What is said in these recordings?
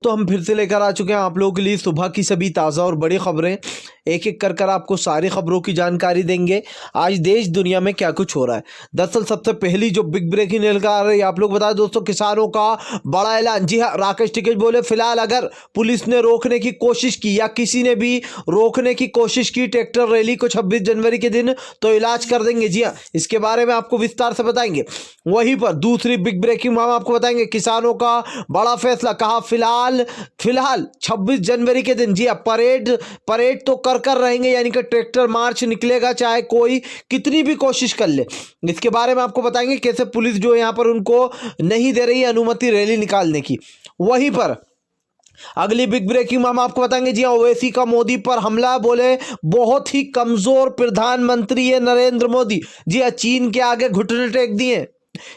तो हम फिर से लेकर आ चुके हैं आप लोगों के लिए सुबह की सभी ताज़ा और बड़ी खबरें। एक एक कर आपको सारी खबरों की जानकारी देंगे। आज देश दुनिया में क्या कुछ हो रहा है। दरअसल सबसे पहली जो बिग ब्रेकिंग न्यूज़ आ रही है आप लोग बता दें दोस्तों, किसानों का बड़ा ऐलान। जी हाँ, राकेश टिकैत बोले फिलहाल अगर पुलिस ने रोकने की कोशिश की या किसी ने भी रोकने की कोशिश की ट्रैक्टर रैली को 26 जनवरी के दिन तो इलाज कर देंगे। जी हाँ, इसके बारे में आपको विस्तार से बताएंगे। वहीं पर दूसरी बिग ब्रेकिंग हम आपको बताएंगे, किसानों का बड़ा फैसला। कहा फिलहाल 26 जनवरी के दिन जी हाँ परेड तो कर रहेंगे, यानी कि ट्रैक्टर मार्च निकलेगा चाहे कोई कितनी भी कोशिश कर ले। इसके बारे में आपको बताएंगे कैसे पुलिस जो यहाँ पर उनको नहीं दे रही है अनुमति रैली निकालने की। वहीं पर अगली बिग ब्रेकिंग में हम आपको बताएंगे जी हाँ, ओवैसी का मोदी पर हमला। बोले बहुत ही कमजोर प्रधानमंत्री है नरेंद्र मोदी। जी हाँ, चीन के आगे घुटने टेक दिए।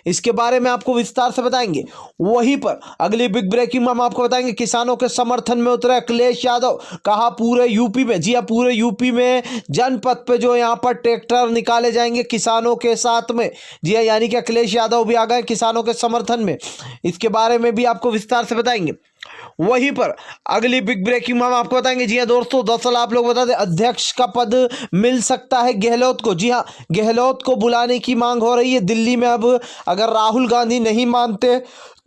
इसके बारे में आपको विस्तार से बताएंगे। वहीं पर अगली बिग ब्रेकिंग में हम आपको बताएंगे, किसानों के समर्थन में उतरे अखिलेश यादव। कहा पूरे यूपी में, जी हाँ पूरे यूपी में जनपद पे जो यहाँ पर ट्रैक्टर निकाले जाएंगे किसानों के साथ में। जी हाँ, यानी कि अखिलेश यादव भी आ गए किसानों के समर्थन में। इसके बारे में भी आपको विस्तार से बताएंगे। वहीं पर अगली बिग ब्रेकिंग में हम आपको बताएंगे जी हाँ दोस्तों, दरअसल आप लोग बता दें अध्यक्ष का पद मिल सकता है गहलोत को। जी हाँ, गहलोत को बुलाने की मांग हो रही है दिल्ली में। अब अगर राहुल गांधी नहीं मानते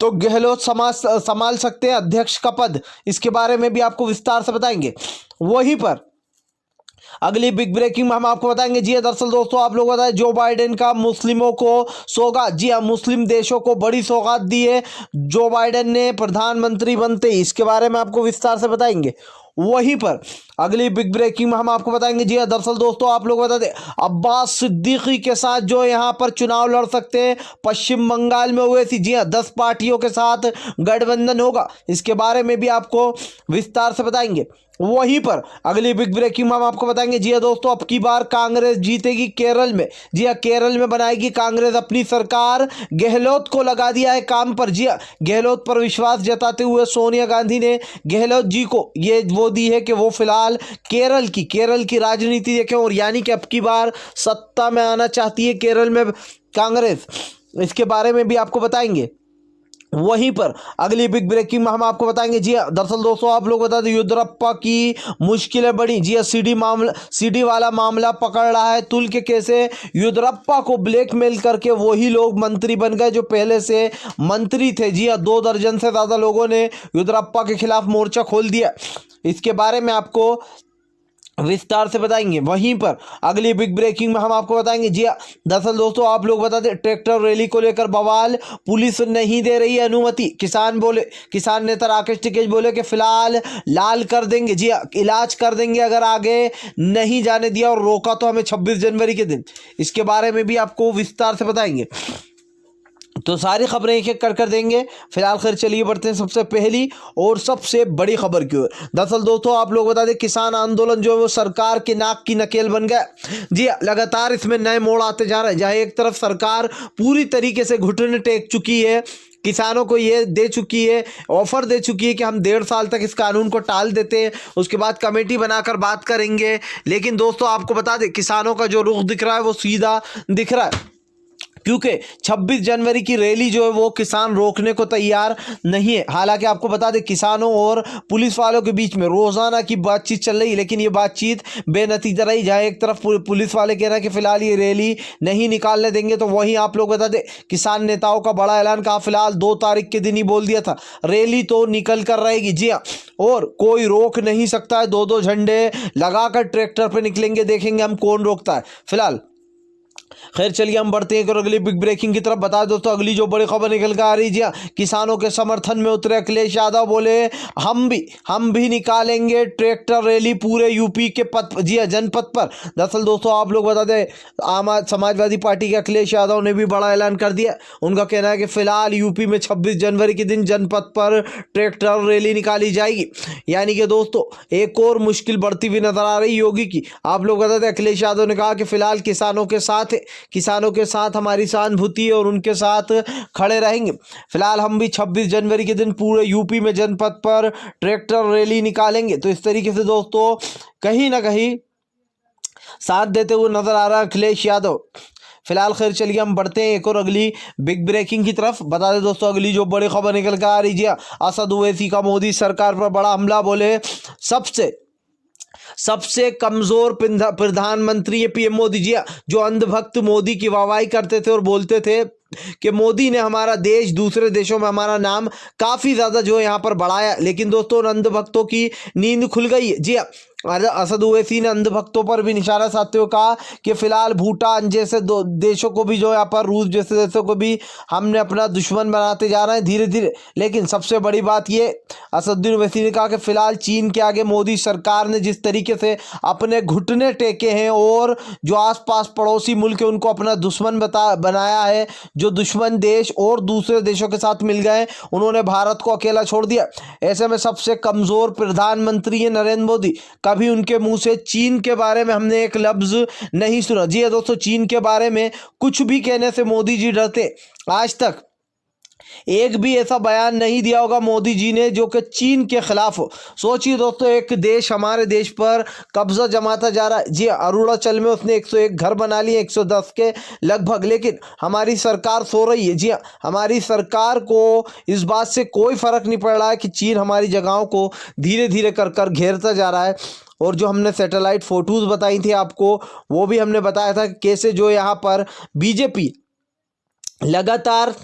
तो गहलोत संभाल सकते हैं अध्यक्ष का पद। इसके बारे में भी आपको विस्तार से बताएंगे। वहीं पर अगली बिग ब्रेकिंग में हम आपको बताएंगे जी हाँ दरअसल दोस्तों, आप लोग बताएं जो बाइडेन का मुस्लिमों को सौगात। जी हाँ, मुस्लिम देशों को बड़ी सौगात दी है जो बाइडेन ने प्रधानमंत्री बनते ही। इसके बारे में आपको विस्तार से बताएंगे। वहीं पर अगली बिग ब्रेकिंग में हम आपको बताएंगे जी हाँ दरअसल दोस्तों, आप लोग बता दें अब्बास सिद्दीकी के साथ जो यहाँ पर चुनाव लड़ सकते हैं पश्चिम बंगाल में हुए थी। जी हाँ, 10 पार्टियों के साथ गठबंधन होगा। इसके बारे में भी आपको विस्तार से बताएंगे। वहीं पर अगली बिग ब्रेकिंग में हम आपको बताएंगे जी हाँ दोस्तों, अब की बार कांग्रेस जीतेगी केरल में। जी हाँ, केरल में बनाएगी कांग्रेस अपनी सरकार। गहलोत को लगा दिया है काम पर। जी हाँ, गहलोत पर विश्वास जताते हुए सोनिया गांधी ने गहलोत जी को ये वो दी है कि वो फिलहाल केरल की राजनीति देखें, और यानी कि अब की बार सत्ता में आना चाहती है केरल में कांग्रेस। इसके बारे में भी आपको बताएंगे। वहीं पर अगली बिग ब्रेकिंग में हम आपको बताएंगे जी हाँ दरअसल दोस्तों, आप लोग बता दें येदियुरप्पा की मुश्किलें बढ़ी। जी हाँ, सीडी वाला मामला पकड़ रहा है तुल के कैसे येदियुरप्पा को ब्लैकमेल करके वही लोग मंत्री बन गए जो पहले से मंत्री थे। जी हाँ, 2 दर्जन से ज़्यादा लोगों ने येदियुरप्पा के खिलाफ मोर्चा खोल दिया। इसके बारे में आपको विस्तार से बताएंगे। वहीं पर अगली बिग ब्रेकिंग में हम आपको बताएंगे जी हाँ दरअसल दोस्तों, आप लोग बता दें ट्रैक्टर रैली को लेकर बवाल। पुलिस नहीं दे रही है अनुमति। किसान नेता राकेश टिकैत बोले कि फिलहाल लाल कर देंगे। जी हाँ, इलाज कर देंगे अगर आगे नहीं जाने दिया और रोका तो हमें 26 जनवरी के दिन। इसके बारे में भी आपको विस्तार से बताएंगे। तो सारी खबरें एक एक कर देंगे। फिलहाल खैर चलिए बढ़ते हैं सबसे पहली और सबसे बड़ी खबर की ओर। दरअसल दोस्तों, आप लोग बता दें किसान आंदोलन जो है वो सरकार के नाक की नकेल बन गया। जी लगातार इसमें नए मोड़ आते जा रहे हैं, जहाँ एक तरफ सरकार पूरी तरीके से घुटने टेक चुकी है, किसानों को ये दे चुकी है, ऑफर दे चुकी है कि हम 1.5 साल तक इस कानून को टाल देते हैं, उसके बाद कमेटी बनाकर बात करेंगे। लेकिन दोस्तों आपको बता दें किसानों का जो रुख दिख रहा है वो सीधा दिख रहा है, क्योंकि 26 जनवरी की रैली जो है वो किसान रोकने को तैयार नहीं है। हालांकि आपको बता दें किसानों और पुलिस वालों के बीच में रोजाना की बातचीत चल रही है, लेकिन ये बातचीत बेनतीजा रही। जहां एक तरफ पुलिस वाले कह रहे हैं कि फिलहाल ये रैली नहीं निकालने देंगे, तो वहीं आप लोग बता दें किसान नेताओं का बड़ा ऐलान। कहा फिलहाल 2 तारीख के दिन ही बोल दिया था रैली तो निकल कर रहेगी। जी हाँ, और कोई रोक नहीं सकता है। 2-2 झंडे लगाकर ट्रैक्टर पर निकलेंगे, देखेंगे हम कौन रोकता है। फिलहाल खैर चलिए हम बढ़ते हैं अगली बिग ब्रेकिंग की तरफ। बता दो तो अगली जो बड़ी खबर निकल कर आ रही है, किसानों के समर्थन में उतरे अखिलेश यादव। बोले हम भी निकालेंगे ट्रैक्टर रैली पूरे यूपी के जनपद पर। दरअसल दोस्तों आप लोग बता दें समाजवादी पार्टी के अखिलेश यादव ने भी बड़ा ऐलान कर दिया। उनका कहना है कि फिलहाल यूपी में 26 जनवरी के दिन जनपद पर ट्रैक्टर रैली निकाली जाएगी। यानी कि दोस्तों एक और मुश्किल बढ़ती हुई नजर आ रही योगी की। आप लोग बता दें अखिलेश यादव ने कहा कि फिलहाल किसानों के साथ हमारी सहानुभूति है और उनके साथ खड़े रहेंगे। फिलहाल हम भी 26 जनवरी के दिन पूरे यूपी में जनपद पर ट्रैक्टर रैली निकालेंगे। तो इस तरीके से दोस्तों कहीं ना कहीं साथ देते हुए नजर आ रहा है अखिलेश यादव। फिलहाल खैर चलिए हम बढ़ते हैं एक और अगली बिग ब्रेकिंग की तरफ। बता दें दोस्तों अगली जो बड़ी खबर निकल कर आ रही है, असद ओवैसी का मोदी सरकार पर बड़ा हमला, बोले सबसे कमजोर प्रधानमंत्री है पीएम मोदी जी, जो अंधभक्त मोदी की वाहवाही करते थे और बोलते थे कि मोदी ने हमारा देश दूसरे देशों में हमारा नाम काफी ज्यादा जो है यहाँ पर बढ़ाया। लेकिन दोस्तों उन अंधभक्तों की नींद खुल गई है। जी असद ओवैसी ने अंधभक्तों पर भी निशाना साधते हुए कहा कि फिलहाल भूटान जैसे देशों को भी जो यहाँ पर रूस जैसे देशों को भी हमने अपना दुश्मन बनाते जा रहे हैं धीरे धीरे। लेकिन सबसे बड़ी बात ये असदुद्दीन ओवैसी ने कहा कि फिलहाल चीन के आगे मोदी सरकार ने जिस तरीके से अपने घुटने टेके हैं और जो आसपास पड़ोसी मुल्क है उनको अपना दुश्मन बनाया है, जो दुश्मन देश और दूसरे देशों के साथ मिल गए, उन्होंने भारत को अकेला छोड़ दिया। ऐसे में सबसे कमजोर प्रधानमंत्री है नरेंद्र मोदी। कभी उनके मुंह से चीन के बारे में हमने एक लफ्ज नहीं सुना। जी दोस्तों, चीन के बारे में कुछ भी कहने से मोदी जी डरते। आज तक एक भी ऐसा बयान नहीं दिया होगा मोदी जी ने जो कि चीन के खिलाफ हो। सोचिए दोस्तों, एक देश हमारे देश पर कब्जा जमाता जा रहा है। जी अरुणाचल में उसने 101 घर बना लिए, 110 के लगभग। लेकिन हमारी सरकार सो रही है। जी हमारी सरकार को इस बात से कोई फर्क नहीं पड़ रहा है कि चीन हमारी जगहों को धीरे धीरे कर घेरता जा रहा है। और जो हमने सैटेलाइट फोटोज बताई थी आपको, वो भी हमने बताया था कि कैसे जो यहाँ पर बीजेपी लगातार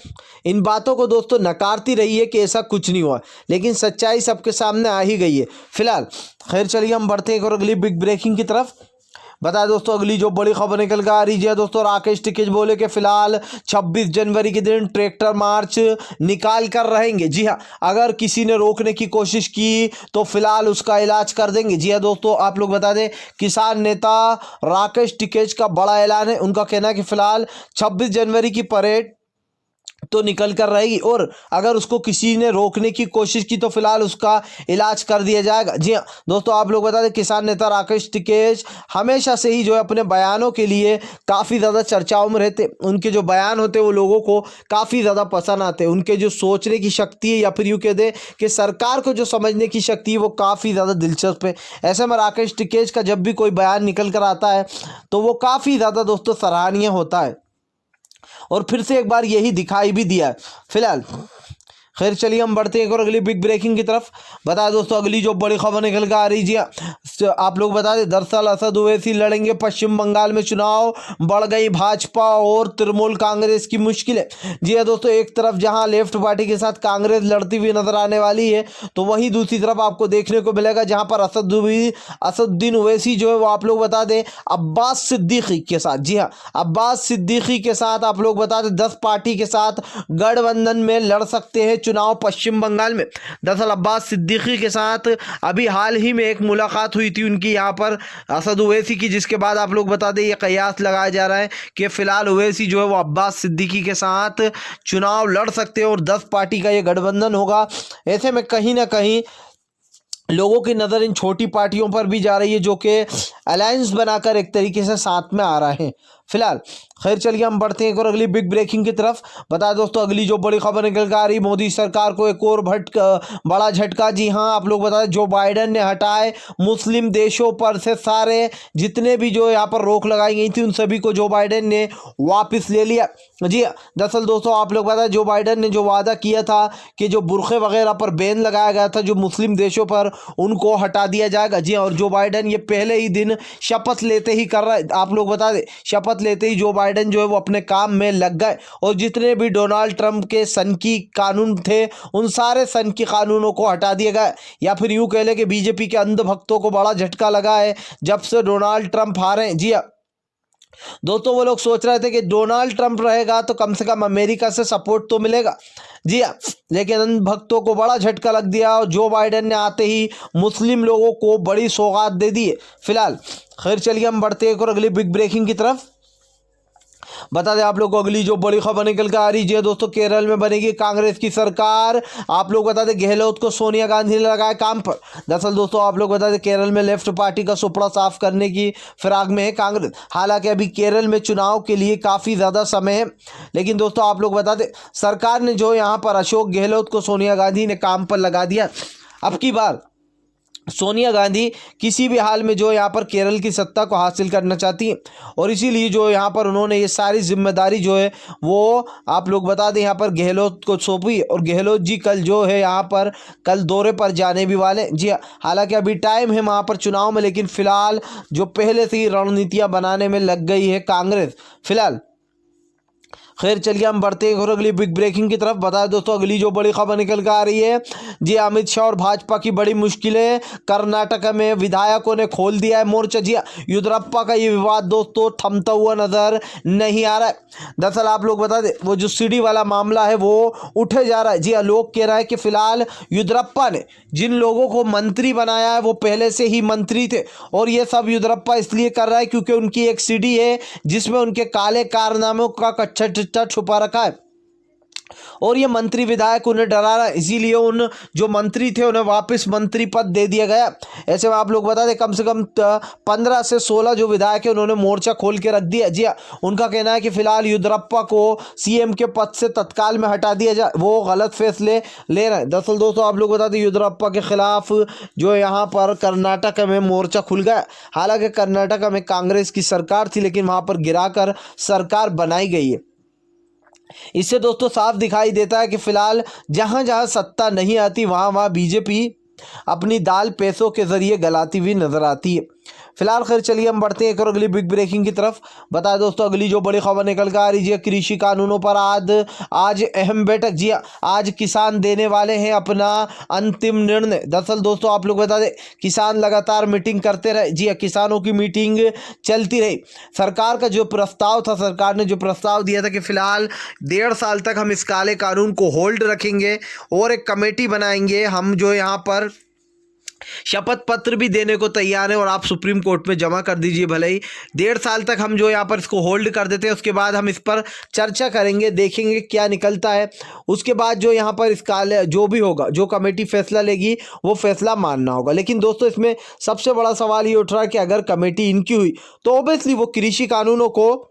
इन बातों को दोस्तों नकारती रही है कि ऐसा कुछ नहीं हुआ, लेकिन सच्चाई सबके सामने आ ही गई है। फिलहाल खैर चलिए हम बढ़ते हैं और अगली बिग ब्रेकिंग की तरफ। बता दोस्तों अगली जो बड़ी खबर निकल कर आ रही है दोस्तों, राकेश टिकैत बोले कि फिलहाल 26 जनवरी के दिन ट्रैक्टर मार्च निकाल कर रहेंगे। जी हाँ, अगर किसी ने रोकने की कोशिश की तो फिलहाल उसका इलाज कर देंगे। जी हाँ दोस्तों, आप लोग बता दें किसान नेता राकेश टिकैत का बड़ा ऐलान है। उनका कहना है कि फिलहाल 26 जनवरी की परेड तो निकल कर रहेगी और अगर उसको किसी ने रोकने की कोशिश की तो फिलहाल उसका इलाज कर दिया जाएगा। जी हाँ दोस्तों, आप लोग बता दें किसान नेता राकेश टिकैत हमेशा से ही जो है अपने बयानों के लिए काफ़ी ज़्यादा चर्चाओं में रहते। उनके जो बयान होते हैं वो लोगों को काफ़ी ज़्यादा पसंद आते हैं। उनके जो सोचने की शक्ति है या फिर यूँ कह दें कि सरकार को जो समझने की शक्ति है वो काफ़ी ज़्यादा दिलचस्प है। ऐसे में राकेश टिकैत का जब भी कोई बयान निकल कर आता है तो वो काफ़ी ज़्यादा दोस्तों सराहनीय होता है और फिर से एक बार यही दिखाई भी दिया है। फिलहाल खैर चलिए हम बढ़ते हैं और अगली बिग ब्रेकिंग की तरफ। बता दोस्तों अगली जो बड़ी खबर निकल कर आ रही जी, आप लोग बता दें दरअसल असद ओवैसी लड़ेंगे पश्चिम बंगाल में चुनाव, बढ़ गई भाजपा और तृणमूल कांग्रेस की मुश्किलें। जी हाँ दोस्तों, एक तरफ जहां लेफ्ट पार्टी के साथ कांग्रेस लड़ती हुई नजर आने वाली है तो वहीं दूसरी तरफ आपको देखने को मिलेगा जहां पर असदुद्दीन ओवैसी जो है वो आप लोग बता दें अब्बास सिद्दीकी के साथ, जी हाँ अब्बास सिद्दीकी के साथ आप लोग बता दें 10 पार्टी के साथ गठबंधन में लड़ सकते हैं चुनाव पश्चिम बंगाल में। दरअसल अब्बास सिद्दीकी के साथ अभी हाल ही में एक मुलाकात हुई थी उनकी यहाँ पर असद ओवैसी की, जिसके बाद आप लोग बता दें ये कयास लगाया जा रहा है कि फिलहाल ओवैसी जो है वो अब्बास सिद्दीकी के साथ चुनाव लड़ सकते हैं और 10 पार्टी का ये गठबंधन होगा। ऐसे में कहीं ना कहीं लोगों की नज़र इन छोटी पार्टियों पर भी जा रही है जो कि अलायंस बनाकर एक तरीके से साथ में आ रहे हैं। फिलहाल खैर चलिए हम बढ़ते हैं और अगली बिग ब्रेकिंग की तरफ। बता दोस्तों अगली जो बड़ी खबर निकल कर आ रही, मोदी सरकार को एक और बड़ा झटका। जी हाँ, आप लोग बता दें जो बाइडेन ने हटाए मुस्लिम देशों पर से सारे जितने भी जो यहाँ पर रोक लगाई गई थी उन सभी को जो बाइडेन ने वापस ले लिया। जी दरअसल दोस्तों आप लोग बता दें जो बाइडेन ने जो वादा किया था कि जो बुरखे वगैरह पर बैन लगाया गया था जो मुस्लिम देशों पर, उनको हटा दिया जाएगा। जी और जो बाइडेन ये पहले ही दिन शपथ लेते ही कर रहा है, आप लोग बता दें शपथ लेते ही जो बाइडेन जो है वो अपने काम में लग गए और जितने भी डोनाल्ड ट्रंप के सनकी कानून थे उन सारे सनकी कानूनों को हटा दिया गया। या फिर यूं कह ले कि बीजेपी के अंधभक्तों को बड़ा झटका लगा है जब से डोनाल्ड ट्रंप हारे। जी दोस्तों वो लोग सोच रहे थे कि डोनाल्ड ट्रंप रहेगा तो कम से कम अमेरिका से सपोर्ट तो मिलेगा। जी हाँ, लेकिन उन भक्तों को बड़ा झटका लग दिया और जो बाइडेन ने आते ही मुस्लिम लोगों को बड़ी सौगात दे दी है। फिलहाल खैर चलिए हम बढ़ते हैं और अगली बिग ब्रेकिंग की तरफ। बता दें आप लोग को अगली जो बड़ी खबर निकल कर आ रही है दोस्तों, केरल में बनेगी कांग्रेस की सरकार। आप लोग बता दें गहलोत को सोनिया गांधी ने लगाया काम पर। दरअसल दोस्तों आप लोग बता दें केरल में लेफ्ट पार्टी का सुपड़ा साफ करने की फिराक में है कांग्रेस। हालांकि अभी केरल में चुनाव के लिए काफ़ी ज़्यादा समय है, लेकिन दोस्तों आप लोग बता दें सरकार ने जो यहाँ पर अशोक गहलोत को सोनिया गांधी ने काम पर लगा दिया। अब की बार सोनिया गांधी किसी भी हाल में जो यहाँ पर केरल की सत्ता को हासिल करना चाहती है और इसीलिए जो यहाँ पर उन्होंने ये सारी जिम्मेदारी जो है वो आप लोग बता दें यहाँ पर गहलोत को सौंपी। और गहलोत जी कल जो है यहाँ पर कल दौरे पर जाने भी वाले। जी हाँ, हालांकि अभी टाइम है वहाँ पर चुनाव में, लेकिन फिलहाल जो पहले से ही रणनीतियाँ बनाने में लग गई है कांग्रेस फिलहाल। खैर चलिए हम बढ़ते हैं और अगली बिग ब्रेकिंग की तरफ। बताएं दोस्तों अगली जो बड़ी खबर निकल कर आ रही है, जी अमित शाह और भाजपा की बड़ी मुश्किलें, कर्नाटक में विधायकों ने खोल दिया है मोर्चा। जी येदियुरप्पा का ये विवाद दोस्तों थमता हुआ नजर नहीं आ रहा है। दरअसल आप लोग बता दें वो जो सीडी वाला मामला है वो उठे जा रहा है। जी लोग कह रहे हैं कि फिलहाल येदियुरप्पा ने जिन लोगों को मंत्री बनाया है वो पहले से ही मंत्री थे और ये सब येदियुरप्पा इसलिए कर रहा है क्योंकि उनकी एक सीडी है जिसमें उनके काले कारनामों का कच्चा छुपा रखा है और ये मंत्री विधायक उन्हें डरा रहा है, इसीलिए उन जो मंत्री थे उन्हें वापस मंत्री पद दे दिया गया। ऐसे में आप लोग बता दें कम से कम 15 से 16 जो विधायक है उन्होंने मोर्चा खोल के रख दिया। जी उनका कहना है कि फिलहाल येदियुरप्पा को सीएम के पद से तत्काल में हटा दिया जाए, वो गलत फैसले ले रहे हैं। दरअसल दोस्तों आप लोग बता दें येदियुरप्पा के खिलाफ जो यहाँ पर कर्नाटक में मोर्चा खुल गया। हालांकि कर्नाटक में कांग्रेस की सरकार थी लेकिन वहाँ पर गिराकर सरकार बनाई गई है। इससे दोस्तों साफ दिखाई देता है कि फिलहाल जहां जहां सत्ता नहीं आती वहां वहां बीजेपी अपनी दाल पैसों के जरिए गलाती हुई नजर आती है। फिलहाल खैर चलिए हम बढ़ते हैं एक और अगली बिग ब्रेकिंग की तरफ। बताएं दोस्तों अगली जो बड़ी खबर निकल कर आ रही है कृषि कानूनों पर आज अहम बैठक। जी आज किसान देने वाले हैं अपना अंतिम निर्णय। दरअसल दोस्तों आप लोग बता दें किसान लगातार मीटिंग करते रहे। जी किसानों की मीटिंग चलती रही। सरकार का जो प्रस्ताव था, सरकार ने जो प्रस्ताव दिया था कि फिलहाल 1.5 साल तक हम इस काले कानून को होल्ड रखेंगे और एक कमेटी बनाएंगे। हम जो यहाँ पर शपथ पत्र भी देने को तैयार है और आप सुप्रीम कोर्ट में जमा कर दीजिए भले ही। 1.5 साल तक हम जो यहाँ पर इसको होल्ड कर देते हैं, उसके बाद हम इस पर चर्चा करेंगे, देखेंगे क्या निकलता है। उसके बाद जो यहाँ पर इस काले जो भी होगा, जो कमेटी फैसला लेगी वो फैसला मानना होगा। लेकिन दोस्तों इसमें सबसे बड़ा सवाल ये उठ रहा है कि अगर कमेटी इनकी हुई तो ऑब्वियसली वो कृषि कानूनों को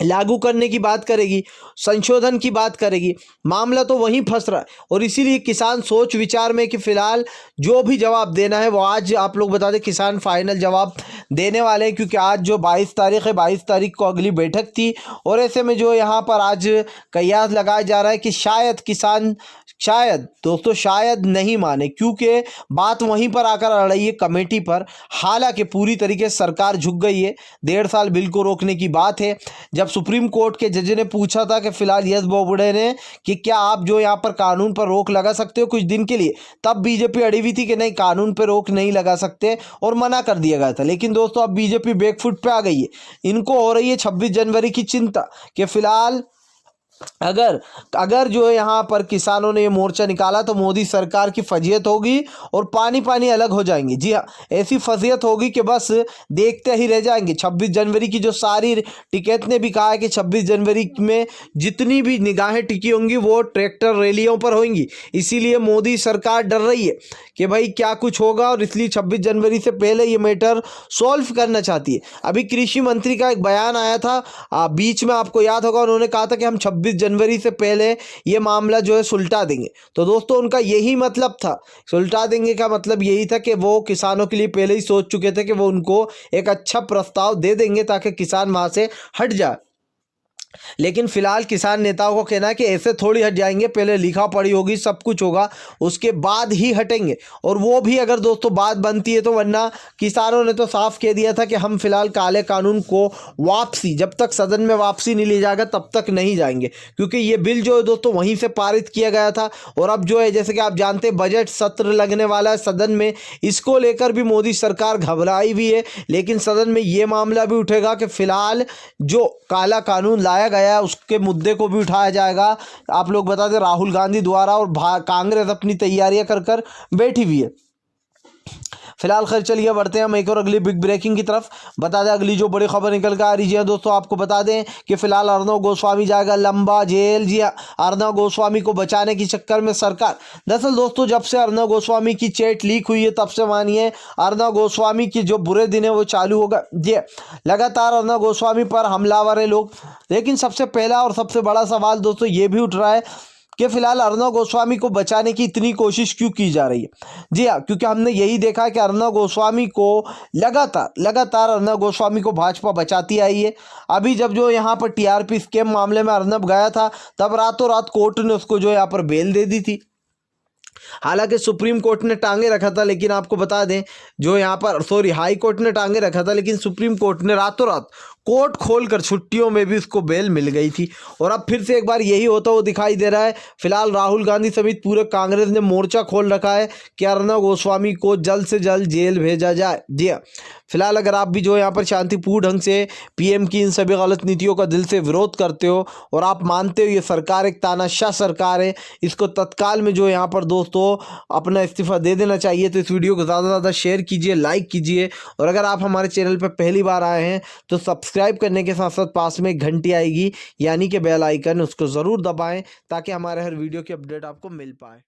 लागू करने की बात करेगी, संशोधन की बात करेगी। मामला तो वहीं फंस रहा है और इसीलिए किसान सोच विचार में कि फिलहाल जो भी जवाब देना है वो आज आप लोग बता दें किसान फाइनल जवाब देने वाले हैं, क्योंकि आज जो 22 तारीख है, 22 तारीख को अगली बैठक थी और ऐसे में जो यहाँ पर आज कयास लगाया जा रहा है कि शायद किसान दोस्तों शायद नहीं माने, क्योंकि बात वहीं पर आकर अड़ रही है कमेटी पर। हालांकि पूरी तरीके से सरकार झुक गई है। 1.5 साल बिल को रोकने की बात है। जब सुप्रीम कोर्ट के जज ने पूछा था कि फिलहाल यस बोबड़े ने कि क्या आप जो यहाँ पर कानून पर रोक लगा सकते हो कुछ दिन के लिए, तब बीजेपी अड़ी हुई थी कि नहीं कानून पर रोक नहीं लगा सकते और मना कर दिया गया था। लेकिन दोस्तों अब बीजेपी बैकफुट पे आ गई है। इनको हो रही है 26 जनवरी की चिंता कि फिलहाल अगर जो है यहाँ पर किसानों ने ये मोर्चा निकाला तो मोदी सरकार की फजीयत होगी और पानी पानी अलग हो जाएंगे। जी हाँ, ऐसी फजीयत होगी कि बस देखते ही रह जाएंगे। 26 जनवरी की जो सारी टिकैत ने भी कहा है कि 26 जनवरी में जितनी भी निगाहें टिकी होंगी वो ट्रैक्टर रैलियों पर होंगी। इसीलिए मोदी सरकार डर रही है कि भाई क्या कुछ होगा और इसलिए 26 जनवरी से पहले ये मैटर सॉल्व करना चाहती है। अभी कृषि मंत्री का एक बयान आया था बीच में, आपको याद होगा, उन्होंने कहा था कि हम 26 जनवरी से पहले ये मामला जो है सुलटा देंगे। तो दोस्तों उनका यही मतलब था, सुलटा देंगे का मतलब यही था कि वो किसानों के लिए पहले ही सोच चुके थे कि वो उनको एक अच्छा प्रस्ताव दे देंगे ताकि किसान वहां से हट जाए। लेकिन फिलहाल किसान नेताओं को कहना है कि ऐसे थोड़ी हट जाएंगे, पहले लिखा पढ़ी होगी, सब कुछ होगा, उसके बाद ही हटेंगे। और वो भी अगर दोस्तों बात बनती है तो, वरना किसानों ने तो साफ कह दिया था कि हम फिलहाल काले कानून को वापसी, जब तक सदन में वापसी नहीं ली जाएगा तब तक नहीं जाएंगे, क्योंकि ये बिल जो है दोस्तों वहीं से पारित किया गया था। और अब जो है जैसे कि आप जानते हैं बजट सत्र लगने वाला है सदन में, इसको लेकर भी मोदी सरकार घबराई हुई है। लेकिन सदन में ये मामला भी उठेगा कि फिलहाल जो काला कानून लाया गया उसके मुद्दे को भी उठाया जाएगा। आप लोग बता दें राहुल गांधी द्वारा, और कांग्रेस अपनी तैयारियां कर बैठी हुई है। फिलहाल खैर चलिए बढ़ते हैं हम एक और अगली बिग ब्रेकिंग की तरफ। बता दें अगली जो बड़ी खबर निकल कर आ रही है दोस्तों, आपको बता दें कि फिलहाल अर्नब गोस्वामी जाएगा लंबा जेल। जी अर्नब गोस्वामी को बचाने के चक्कर में सरकार, दरअसल दोस्तों जब से अर्नब गोस्वामी की चैट लीक हुई है तब से मानिए अर्नब गोस्वामी की जो बुरे दिन है वो चालू होगा। जी लगातार अर्नब गोस्वामी पर हमलावर है लोग। लेकिन सबसे पहला और सबसे बड़ा सवाल दोस्तों ये भी उठ रहा है कि फिलहाल अर्णव गोस्वामी को बचाने की इतनी कोशिश क्यों की जा रही है। जी हाँ, क्योंकि हमने यही देखा है कि अर्णव गोस्वामी को लगातार अर्णव गोस्वामी को भाजपा बचाती आई है। अभी जब जो यहाँ पर टीआरपी स्कैम मामले में अर्णव गया था, तब रातों रात कोर्ट ने उसको जो यहाँ पर बेल दे दी थी। हालांकि सुप्रीम कोर्ट ने टांगे रखा था, लेकिन आपको बता दें जो यहाँ पर हाई कोर्ट ने टांगे रखा था, लेकिन सुप्रीम कोर्ट ने रातों रात कोर्ट खोलकर छुट्टियों में भी उसको बेल मिल गई थी। और अब फिर से एक बार यही होता हुआ दिखाई दे रहा है। फिलहाल राहुल गांधी समेत पूरे कांग्रेस ने मोर्चा खोल रखा है कि अर्णव गोस्वामी को जल्द से जल्द जेल भेजा जाए। जी हाँ, फिलहाल अगर आप भी जो यहाँ पर शांतिपूर्ण ढंग से पीएम की इन सभी गलत नीतियों का दिल से विरोध करते हो और आप मानते हो ये सरकार एक तानाशाह सरकार है, इसको तत्काल में जो यहाँ पर दोस्तों अपना इस्तीफा दे देना चाहिए। तो इस वीडियो को ज़्यादा से ज़्यादा शेयर कीजिए, लाइक कीजिए, और अगर आप हमारे चैनल पर पहली बार आए हैं तो सब्सक्राइब करने के साथ साथ पास में एक घंटी आएगी यानी कि बेल आइकन, उसको ज़रूर दबाएं ताकि हमारे हर वीडियो की अपडेट आपको मिल पाए।